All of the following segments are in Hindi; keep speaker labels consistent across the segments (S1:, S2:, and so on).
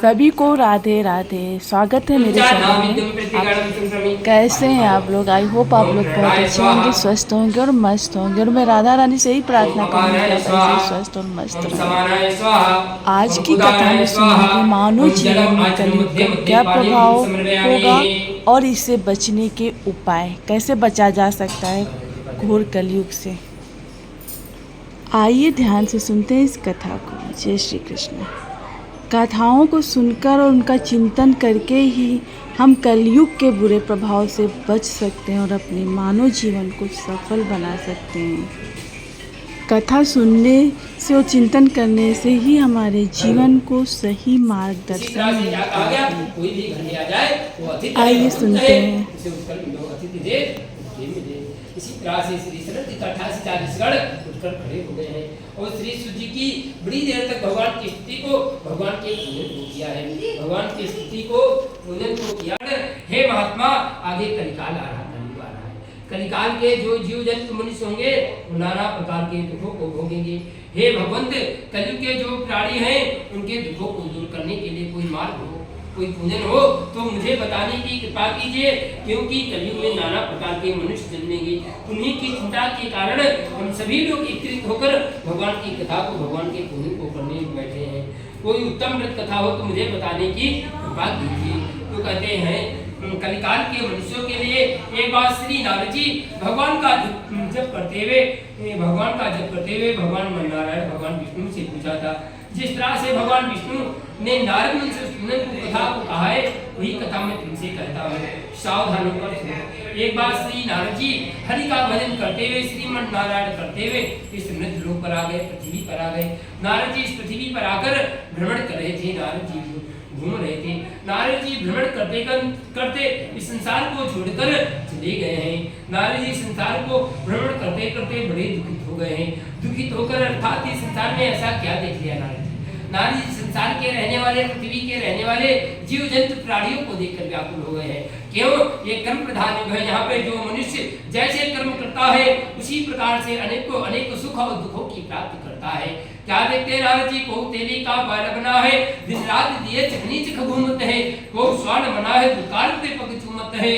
S1: सभी को राधे राधे। स्वागत है मेरे चैनल में। कैसे हैं आप लोग? आई होप आप लोग बहुत अच्छे होंगे, स्वस्थ होंगे और मस्त होंगे। और मैं राधा रानी से ही प्रार्थना करूँगी कि आप ऐसे स्वस्थ और मस्त रहें। आज की कथा में सुनेंगे मानव जीवन में कलयुग का क्या प्रभाव होगा और इससे बचने के उपाय, कैसे बचा जा सकता है घोर कलयुग से। आइए ध्यान से सुनते हैं इस कथा को। जय श्री कृष्ण। कथाओं को सुनकर और उनका चिंतन करके ही हम कलयुग के बुरे प्रभाव से बच सकते हैं और अपने मानव जीवन को सफल बना सकते हैं। कथा सुनने से और चिंतन करने से ही हमारे जीवन को सही मार्गदर्शन मिलता है। आइए सुनते हैं।
S2: इसी तरह से श्री शरद 88-40 उठकर खड़े हो गए हैं और श्री सूजी की बड़ी देर तक भगवान की स्तुति को, भगवान के पूजन को किया है। भगवान की स्तुति को, पूजन को किया। हे महात्मा, आगे कलिकाल आ रहा है। कलिकाल के जो जीव जंतु मनुष्य होंगे वो नाना प्रकार के दुखों को भोगेंगे। हे भगवंत, कलयुग के जो प्राणी हैं उनके दुखों को दूर करने के लिए कोई मार्ग हो, कोई पूजन हो तो मुझे बताने की कृपा कीजिए, क्योंकि कलयुग में नाना प्रकार के मनुष्य जन्मेंगे। उन्हीं की चिंता के कारण हम सभी लोग एकत्रित होकर भगवान की कथा को, भगवान के पूजन को करने बैठे हैं। कोई उत्तम व्रत कथा हो तो मुझे बताने की कृपा कीजिए। तो कहते हैं कलिकाल के मनुष्यों के लिए एक बार श्री नारद जी भगवान का जप करते हुए भगवान नारायण भगवान विष्णु से पूछा था। जिस तरह से भगवान विष्णु ने नारद मुनि से कथा को कहा है, वही कथा मैं तुमसे कहता हूँ, सावधान होकर सुनो। एक बार श्री नारद जी हरि का भजन करते हुए, श्रीमन नारायण करते हुए इस मृत लोक पर आ गए, पृथ्वी पर आ गए। नारद जी इस पृथ्वी पर आकर भ्रमण कर रहे थे। नारद जी घूम रहे थे। नारद जी भ्रमण करते करते इस संसार को छोड़कर चले गए हैं। नारद जी संसार को भ्रमण करते करते बड़े दुखित हो गए हैं। दुखित होकर अर्थात इस संसार में ऐसा क्या देख लिया नारद जी संसार के रहने वाले, पृथ्वी के रहने वाले जीव जंतु प्राणियों को देखकर व्याकुल हो गए हैं। क्यों? ये कर्म प्रधान युग है। यहाँ पे जो मनुष्य जैसे कर्म करता है उसी प्रकार से अनेक सुख और दुखों की प्राप्ति करता है। क्या देखते हैं नारद जी? को तेली का बैल बना है, दिन रात दिए चकनी चक घूमत है। को स्वर्ण बना है, दुकान पे पग चूमत है।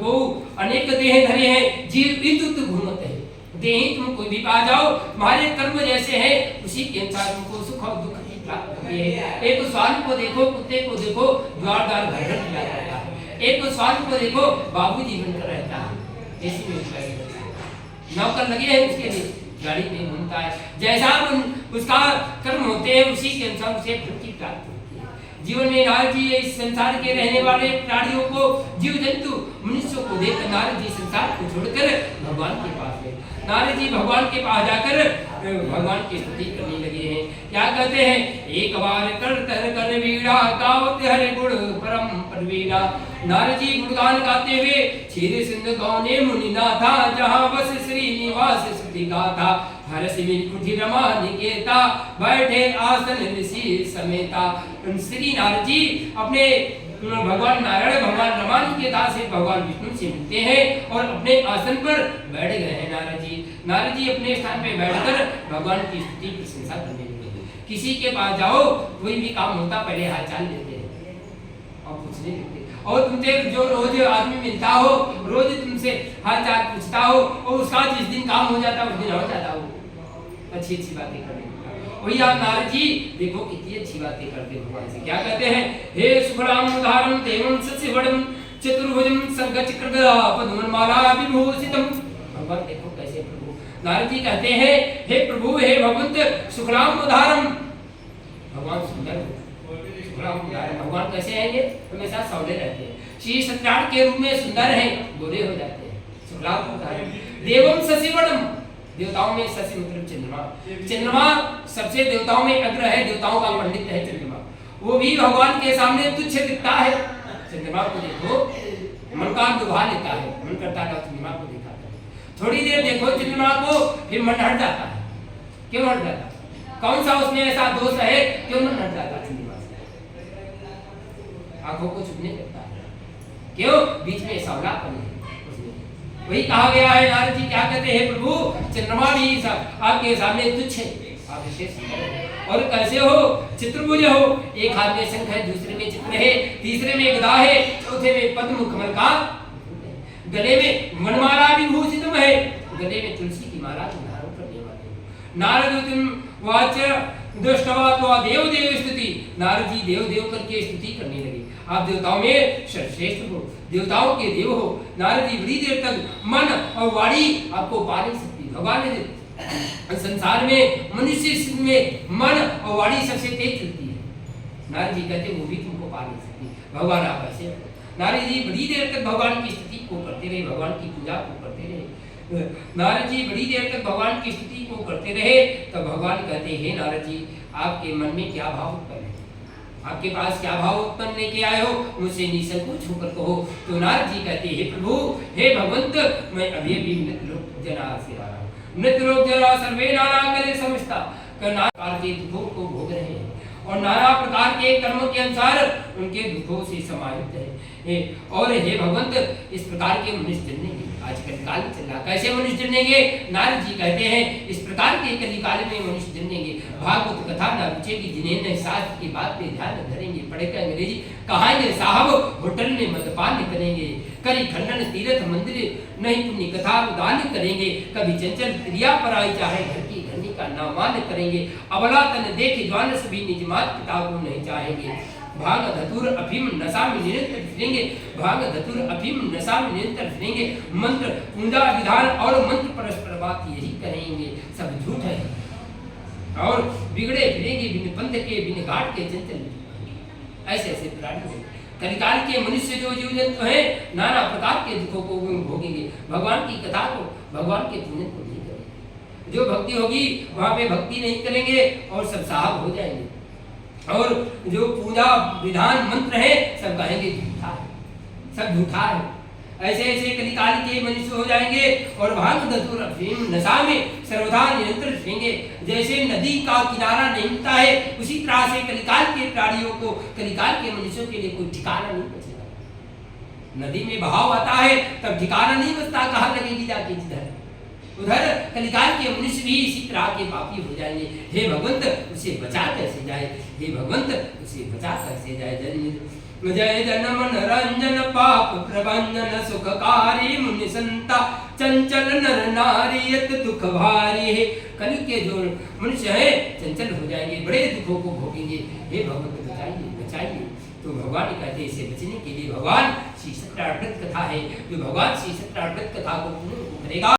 S2: को अनेक देह धरे हैं, जीव इतुत घूमत है। देही तुम कोई भी पा जाओ, तुम्हारे कर्म जैसे है उसी के अनुसार तुमको सुख और दुख की प्राप्ति है। एक स्वान को देखो, कुत्ते को देखो, द्वार द्वार घर घर खिला रहता है। एक स्वान को देखो, बाबूजी बनकर रहता है। ऐसी में नौकर लगे हैं उसके लिए, गाड़ी में घूमता है। जैसा उसका कर्म होते हैं उसी के अनुसार उसे फल की प्राप्ति होती है। जीवन में नारद जी इस संसार के रहने वाले प्राणियों को, जीव जंतु मनुष्यों को देखकर नारद जी संसार को छोड़कर भगवान के पास गए। नारद जी भगवान के पास जाकर भगवान की स्तुति करने लगे हैं। क्या कहते हैं? एक बार कर वीड़ा गावत हरि गुण परम परवीरा। नारद जी गुणगान गाते हुए क्षीर सिंधु गौने मुनिनाथा, जहाँ बस श्रीनिवास स्तुति गाथा। हर सिमिन कुटी रमा निकेता, बैठे आसन ऋषि समेता। श्री नारद जी अपने भगवान नारायण, भगवान रमा के दास से भगवान विष्णु से मिलते हैं और अपने आसन पर बैठ गए हैं। नारद जी अपने स्थान पे बैठकर भगवान की स्तुति प्रशंसा करने लगे। किसी के पास जाओ, कोई भी काम होता पहले हालचाल लेते हैं और पूछने लगते। और तुमसे जो रोज आदमी मिलता हो, रोज तुमसे हालचाल पूछता हो और उसका जिस दिन काम हो जाता उस दिन हो जाता हो, अच्छी बातें करने। वही आप नारद जी देखो कितनी अच्छी बातें करते भगवान से। क्या कहते हैं? हे शुभराम उदाहरम देवम सस्यवडम चतुर्भुजम संगचक्रगदा पद्ममाला विभूषितम। भगवान देखो कैसे प्रभु। नारद जी कहते हैं हे प्रभु, हे भगवंत, शुक्लाम उदाहरम। भगवान सुंदर शुक्लाम उदाहरम। भगवान कैसे हैं? ये हमेशा सौले रहते हैं। श्री सत्यार्थ के रूप में सुंदर है, गोरे हो जाते हैं। शुक्लाम उदाहरम। देवम सस्यवडम, देवताओं में शशि मतलब चंद्रमा। चंद्रमा सबसे देवताओं में अग्र है, देवताओं का पंडित है चंद्रमा। वो भी भगवान के सामने तुच्छ दिखता है। चंद्रमा को देखो, मन का लुभा लेता है, मन करता है चंद्रमा को देखा था। थोड़ी देर देखो चंद्रमा को, फिर मन हट जाता है। क्यों हट जाता है? कौन सा उसमें ऐसा दोष है क्यों मन हट जाता है चंद्रमा से? आंखों को छुपने लगता है। क्यों? बीच में सावलापन है। वही कहा गया है। नारद जी क्या कहते हैं? प्रभु, चंद्रमा भी आपके सामने तुच्छ है, आप इसे और कैसे हो? चित्रभुज हो, एक हाथ में शंख है, दूसरे में चित्र है, तीसरे में गदा है, चौथे में पद्म कमल का, गले में वनमाला विभूषित है, गले में तुलसी की माला को धारण करने वाले हो। नारद वाच दृष्टवा तो देव देव स्तुति, नारद जी देव देव करके स्तुति करने लगे। आप देवताओं में सर्वश्रेष्ठ हो, देवताओं के देव हो। नारद जी बड़ी देर तक मन और वाणी आपको पा नहीं सकती। भगवान ने संसार में मनुष्य में मन और वाणी सबसे तेज चलती है। नारद जी कहते वो भी तुमको पा नहीं सकती, भगवान आप ऐसे। नारद जी बड़ी देर तक भगवान की स्तुति को करते रहे, भगवान की पूजा को करते रहे। नारद जी बड़ी देर तक भगवान की स्तुति को करते रहे। तब भगवान कहते हैं नारद जी आपके मन में क्या भाव उत्पन्न है, आपके पास क्या भाव उत्पन्न लेके आए हो, मुझसे निसंकोच होकर कहो। तो नारद जी कहते हैं प्रभु हे भगवंत, मैं अभी अभी मृत लोक जना से आ रहा हूँ। मृत लोक जरा सर्वे नाना करे समझता, नाना प्रकार के दुखों को भोग रहे हैं और नाना प्रकार के कर्म के अनुसार उनके दुखों से समाहित है। और हे भगवंत इस प्रकार के मनुष्य जन्मेंगे, आजकल काल चल रहा, कैसे मनुष्य जन्मेंगे? नारद जी कहते हैं इस प्रकार के कलिकाल में मनुष्य जन्मेंगे, भागवत कथा न रुचेगी, जिन्हें न शास्त्र की बात पे ध्यान न धरेंगे, पढ़ेगा अंग्रेजी कहाएंगे साहब, होटल में मदपान करेंगे, करी खंडन तीर्थ मंदिर नहीं पुण्य कथा दान करेंगे, कभी चंचल क्रिया पर आई चाहे घर की घरनी का नामान करेंगे, अबला तन देख ज्वान सभी निज मात पिता को नहीं चाहेंगे, भांग धतुर अफीम नशा में निरंतर फिरेंगे, भांग धतुर अफीम नशा में निरंतर फिरेंगे, मंत्र पूजा विधान और मंत्र परस्पर बात यही करेंगे, सब झूठ है और बिगड़े फिरेंगे बिन पंथ के बिन घाट के चंचल। ऐसे ऐसे प्राणी हैं कलिकाल के मनुष्य जो जीव जंतु हैं, नाना प्रकार के दुखों को भोगेंगे, भगवान की कथा को भगवान के पूजन को नहीं करेंगे। जो भक्ति होगी वहां पे भक्ति नहीं करेंगे और सब साहब हो जाएंगे, और जो पूजा विधान मंत्र है सब कहेंगे झूठा है, सब झूठा है। ऐसे ऐसे कलिकाल के मनुष्य हो जाएंगे और भांग धतूर अफीम नशा में सर्वदा निरंतर रहेंगे। जैसे नदी का किनारा नहीं मिलता है, उसी तरह से कलिकाल के प्राणियों को, कलिकाल के मनुष्यों के लिए कोई ठिकाना नहीं बचेगा। नदी में बहाव आता है तब ठिकाना नहीं बचता, कहाँ लगेगी जाके जिधर उधर। कलिकाल के मनुष्य भी इसी तरह के पापी हो जाएंगे। हे भगवंत उसे बचा कैसे जाए, हे भगवंत उसे बचा कैसे जाए। जय जन मन रंजन पाप प्रभंजन सुखकारी मुनि संता चंचल नर नारी यत दुख भारी है। कल के जो मनुष्य है चंचल हो जाएंगे, बड़े दुखों को भोगेंगे। हे भगवंत बचाइए बचाइए। तो भगवान कहते हैं इसे बचने के लिए भगवान श्री सत्याव्रत कथा है, जो भगवान श्री सत्याव्रत कथा को करेगा